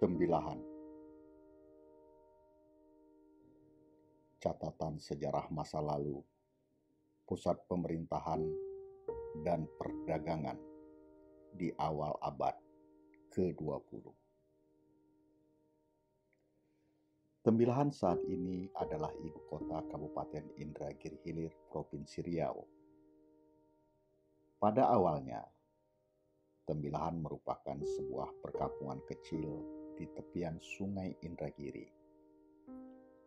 Tembilahan. Catatan sejarah masa lalu, pusat pemerintahan dan perdagangan di awal abad ke-20. Tembilahan saat ini adalah ibu kota Kabupaten Indragiri Hilir, Provinsi Riau. Pada awalnya, Tembilahan merupakan sebuah perkampungan kecil di tepian Sungai Indragiri,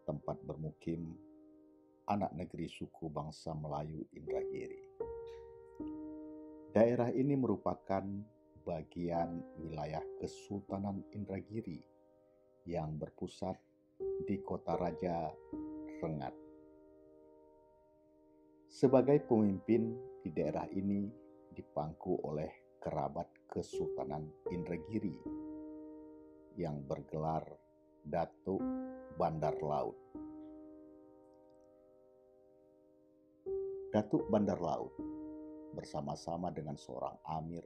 tempat bermukim anak negeri suku bangsa Melayu Indragiri. Daerah ini merupakan bagian wilayah Kesultanan Indragiri yang berpusat di Kota Raja Rengat. Sebagai pemimpin di daerah ini dipangku oleh kerabat Kesultanan Indragiri yang bergelar Datuk Bandar Laut. Datuk Bandar Laut bersama-sama dengan seorang amir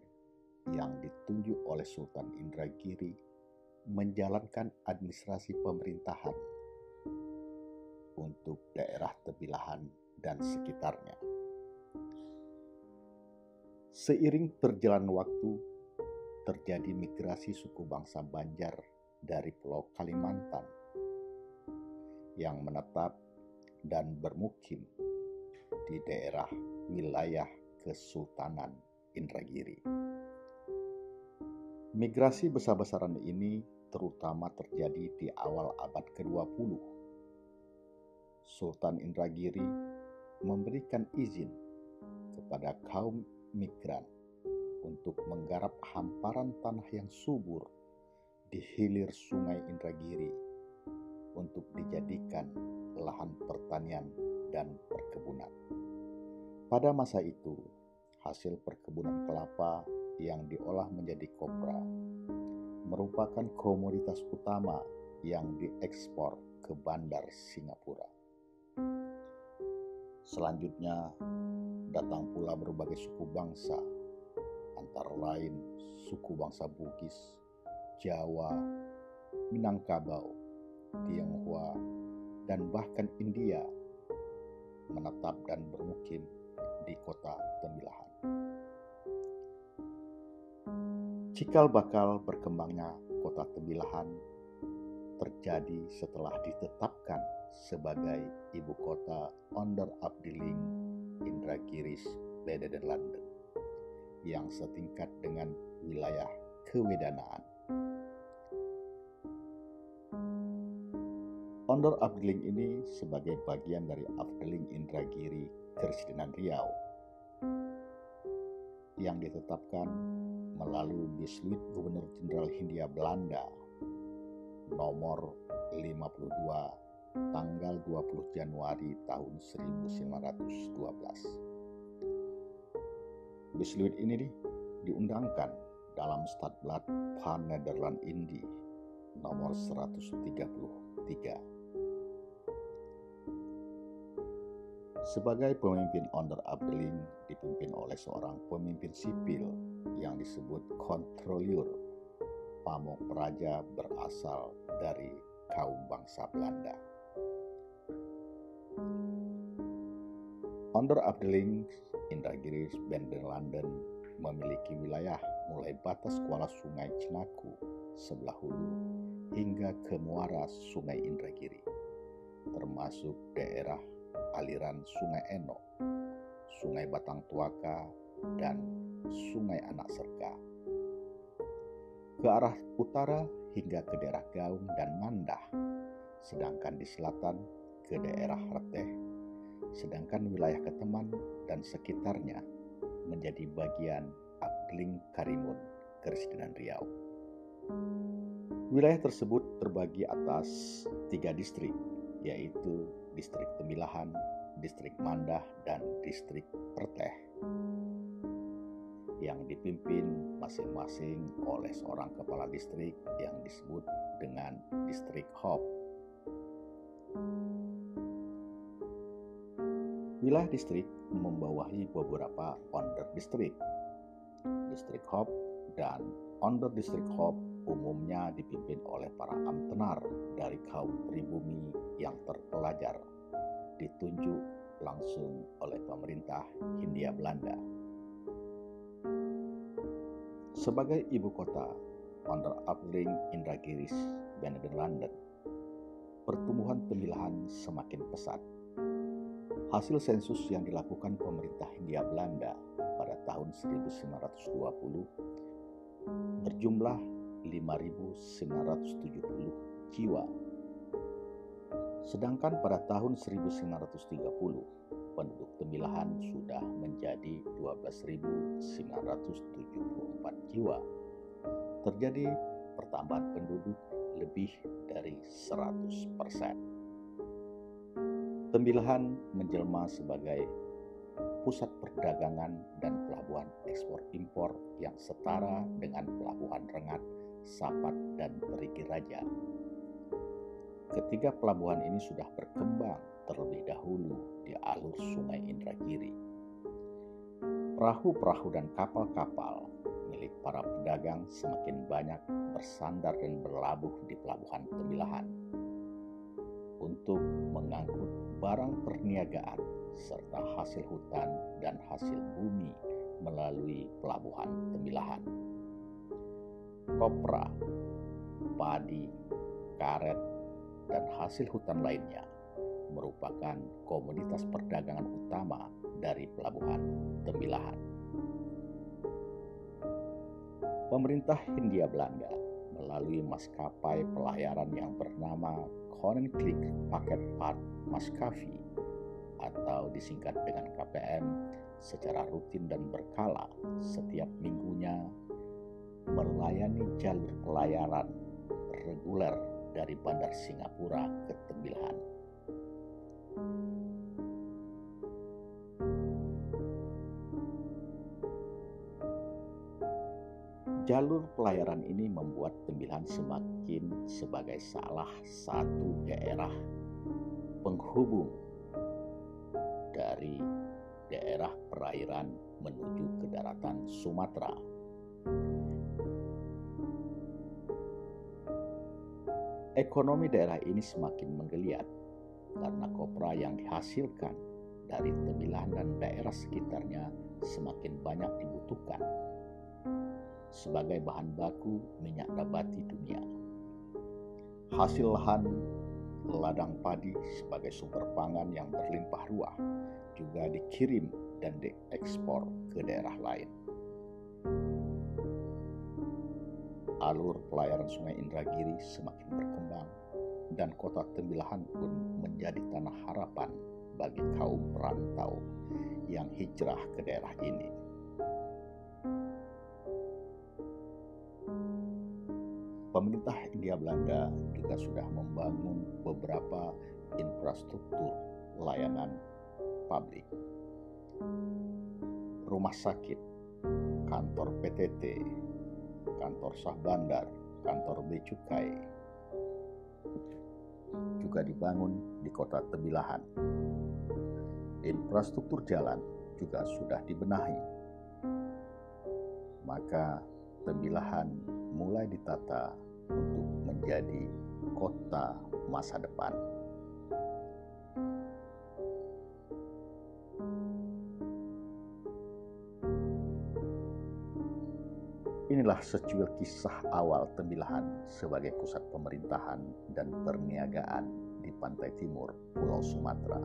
yang ditunjuk oleh Sultan Indragiri menjalankan administrasi pemerintahan untuk daerah Tembilahan dan sekitarnya. Seiring berjalan waktu, terjadi migrasi suku bangsa Banjar dari Pulau Kalimantan yang menetap dan bermukim di daerah wilayah Kesultanan Indragiri. Migrasi besar-besaran ini terutama terjadi di awal abad ke-20. Sultan Indragiri memberikan izin kepada kaum migran untuk menggarap hamparan tanah yang subur di hilir Sungai Indragiri untuk dijadikan lahan pertanian dan perkebunan. Pada masa itu, hasil perkebunan kelapa yang diolah menjadi kopra merupakan komoditas utama yang diekspor ke Bandar Singapura. Selanjutnya, datang pula berbagai suku bangsa, antara lain suku bangsa Bugis, Jawa, Minangkabau, Tionghoa, dan bahkan India menetap dan bermukim di kota Tembilahan. Cikal bakal berkembangnya kota Tembilahan terjadi setelah ditetapkan sebagai ibu kota Onder Afdeling Indragiris Bendelanden yang setingkat dengan wilayah kewedanaan. Onder Afdeling ini sebagai bagian dari Afdeling Indragiri Keresiden Riau yang ditetapkan melalui Besluit Gubernur Jenderal Hindia Belanda nomor 52 tanggal 20 Januari tahun 1912. Besluit ini diundangkan dalam Stadblad van Nederland Indie nomor 133. Sebagai pemimpin Onder Afdeling dipimpin oleh seorang pemimpin sipil yang disebut Kontrolier Pamong Praja berasal dari kaum bangsa Belanda. Onder Afdeling Indragiri Bendelanden memiliki wilayah mulai batas kuala Sungai Cinaku sebelah hulu hingga ke muara Sungai Indragiri, termasuk daerah aliran Sungai Enok, Sungai Batang Tuaka, dan Sungai Anak Serka. Ke arah utara hingga ke daerah Gaung dan Mandah, sedangkan di selatan ke daerah Reteh, sedangkan wilayah Keteman dan sekitarnya menjadi bagian Afdeling Karimun Keresiden Riau. Wilayah tersebut terbagi atas 3 distrik, yaitu Distrik Tembilahan, Distrik Mandah, dan Distrik Reteh, yang dipimpin masing-masing oleh seorang kepala distrik yang disebut dengan Distrik Hop. Wilayah distrik membawahi beberapa Onder Distrik, Distrik Hop, dan Onder Distrik Hop umumnya dipimpin oleh para amtenar dari kaum pribumi yang terpelajar, ditunjuk langsung oleh pemerintah Hindia Belanda. Sebagai ibu kota Onderafdeling Indragiri Benelanden, pertumbuhan tembilahan semakin pesat. Hasil sensus yang dilakukan pemerintah Hindia Belanda pada tahun 1920 berjumlah 5.970 jiwa. Sedangkan pada tahun 1930 penduduk tembilahan sudah menjadi 12.974 jiwa. Terjadi pertambahan penduduk lebih dari 100%. Tembilahan menjelma sebagai pusat perdagangan dan pelabuhan ekspor-impor yang setara dengan pelabuhan Rengat, Sapat, dan Perigi Raja. Ketiga pelabuhan ini sudah berkembang terlebih dahulu di alur Sungai Indragiri. Perahu-perahu dan kapal-kapal milik para pedagang semakin banyak bersandar dan berlabuh di pelabuhan Tembilahan untuk mengangkut barang perniagaan serta hasil hutan dan hasil bumi melalui pelabuhan Tembilahan. Kopra, padi, karet, dan hasil hutan lainnya merupakan komoditas perdagangan utama dari pelabuhan Tembilahan. Pemerintah Hindia Belanda melalui maskapai pelayaran yang bernama Koninklijk Paketvaart Maskavy atau disingkat dengan KPM secara rutin dan berkala setiap minggunya melayani jalur pelayaran reguler dari Bandar Singapura ke Tembilahan. Jalur pelayaran ini membuat Tembilahan semakin sebagai salah satu daerah penghubung dari daerah perairan menuju ke daratan Sumatera. Ekonomi daerah ini semakin menggeliat karena kopra yang dihasilkan dari Tembilahan dan daerah sekitarnya semakin banyak dibutuhkan sebagai bahan baku minyak nabati dunia. Hasil lahan ladang padi sebagai sumber pangan yang berlimpah ruah juga dikirim dan diekspor ke daerah lain. Alur pelayaran Sungai Indragiri semakin berkembang dan kota Tembilahan pun menjadi tanah harapan bagi kaum perantau yang hijrah ke daerah ini. Pemerintah Hindia Belanda juga sudah membangun beberapa infrastruktur layanan publik, rumah sakit, kantor PTT, kantor sah bandar, kantor bea cukai, juga dibangun di kota Tembilahan. Infrastruktur jalan juga sudah dibenahi. Maka Tembilahan mulai ditata untuk menjadi kota masa depan. Inilah secuil kisah awal Tembilahan sebagai pusat pemerintahan dan perniagaan di pantai timur Pulau Sumatera.